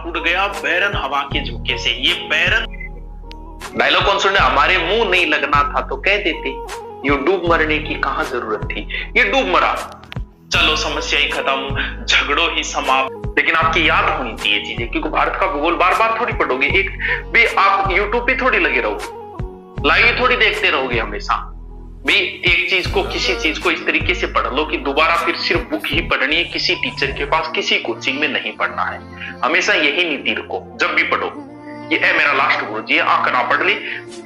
उड़ गया बैरन हवा के झोंके से। ये बैरन डायलॉग कौन सुनने, हमारे मुंह नहीं लगना था तो कह देते, ये डूब मरने की कहां जरूरत थी, ये डूब मरा, चलो समस्या ही खत्म, झगड़ों ही समाप्त। लेकिन आपकी याद होनी चाहिए चीजें, क्योंकि भारत का भूगोल बार बार थोड़ी पढ़ोगे, एक भी आप यूट्यूब पे थोड़ी लगे रहोगे, लाइव थोड़ी देखते रहोगे हमेशा भी। एक चीज को, किसी चीज को इस तरीके से पढ़ लो कि दोबारा फिर सिर्फ बुक ही पढ़नी है, किसी टीचर के पास, किसी कोचिंग में नहीं पढ़ना है। हमेशा यही नीति रखो जब भी पढ़ो, ये है मेरा लास्ट गुरु जी, आंख ना पढ़ ली,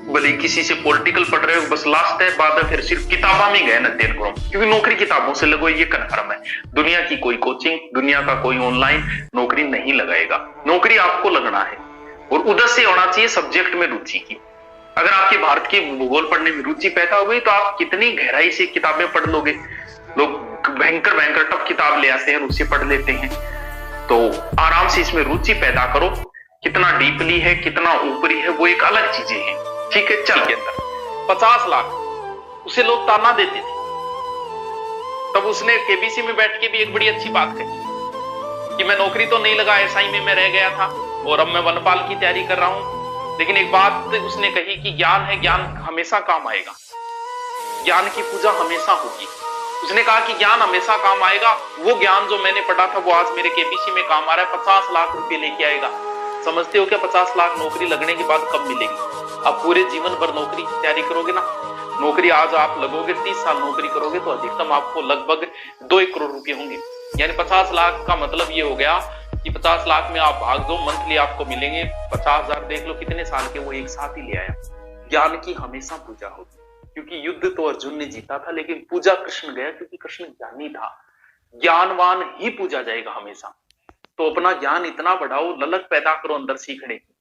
भले किसी से पॉलिटिकल पढ़ रहे हो, बस लास्ट है, बाद में फिर सिर्फ किताबा में गए अध्ययन करो, क्योंकि नौकरी किताबों से लगो, ये कन्फर्म है। दुनिया की कोई कोचिंग, दुनिया का कोई ऑनलाइन नौकरी नहीं लगाएगा, नौकरी आपको लगना है, और उधर से होना चाहिए सब्जेक्ट में रुचि की। अगर आपकी भारत की भूगोल पढ़ने में रुचि पैदा हो गई तो आप कितनी गहराई से किताबें पढ़ लोगे। लोग भयंकर भयंकर टफ किताब ले आते हैं, उसे पढ़ लेते हैं। तो आराम से इसमें रुचि पैदा करो, कितना डीपली है, कितना ऊपरी है, वो एक अलग चीजें हैं। ठीक है, चल के अंदर 50 लाख उसे लोग ताना देते थे, तब उसने केबीसी में बैठ के भी एक बड़ी अच्छी बात कही कि मैं नौकरी तो नहीं लगा, एसआई में मैं रह गया था और अब मैं वनपाल की तैयारी कर रहा हूं, लेकिन एक बात उसने कही कि ज्ञान है, ज्ञान हमेशा काम आएगा, ज्ञान की पूजा हमेशा होगी। उसने कहा कि ज्ञान हमेशा काम आएगा, वो ज्ञान जो मैंने पढ़ा था वो आज मेरे केबीसी में काम आ रहा है, 50 लाख रुपए लेके आएगा। समझते हो क्या 50 लाख नौकरी लगने के बाद कब मिलेगी? आप पूरे जीवन भर नौकरी की तैयारी करोगे ना, नौकरी आज आप लगोगे, 30 साल नौकरी करोगे तो अधिकतम आपको लगभग 2-1 करोड़ रुपए होंगे। यानी 50 लाख का मतलब ये हो गया कि 50 लाख में आप भाग दो, मंथली आपको मिलेंगे 50,000, देख लो कितने साल के, वो एक साथ ही ले आया। ज्ञान की हमेशा पूजा होगी, क्योंकि युद्ध तो अर्जुन ने जीता था, लेकिन पूजा कृष्ण गया, क्योंकि कृष्ण ज्ञानी था। ज्ञानवान ही पूजा जाएगा हमेशा। तो अपना ज्ञान इतना बढ़ाओ, ललक पैदा करो अंदर सीखने की।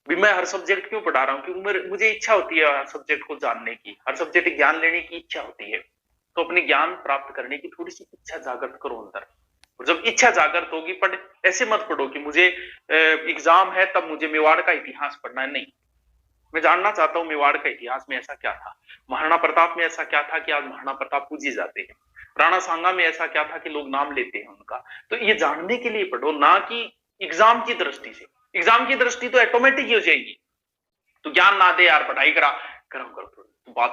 भी मैं हर सब्जेक्ट क्यों पढ़ा रहा हूँ, क्योंकि मुझे इच्छा होती है हर सब्जेक्ट को जानने की, हर सब्जेक्ट ज्ञान लेने की इच्छा होती है। तो अपने ज्ञान प्राप्त करने की थोड़ी सी इच्छा जागृत करो अंदर, और जब इच्छा जागृत होगी, पढ़ ऐसे मत पढ़ो कि मुझे एग्जाम है तब मुझे मेवाड़ का इतिहास पढ़ना है। नहीं, मैं जानना चाहता हूं मेवाड़ का इतिहास में ऐसा क्या था, महाराणा प्रताप में ऐसा क्या था कि आज महाराणा प्रताप पूजे जाते हैं, राणा सांगा में ऐसा क्या था कि लोग नाम लेते हैं उनका। तो ये जानने के लिए पढ़ो, ना कि एग्जाम की दृष्टि से। एग्जाम की दृष्टि तो ऑटोमेटिक ही हो जाएगी। तो ज्ञान ना दे यार, पढ़ाई करा करो बात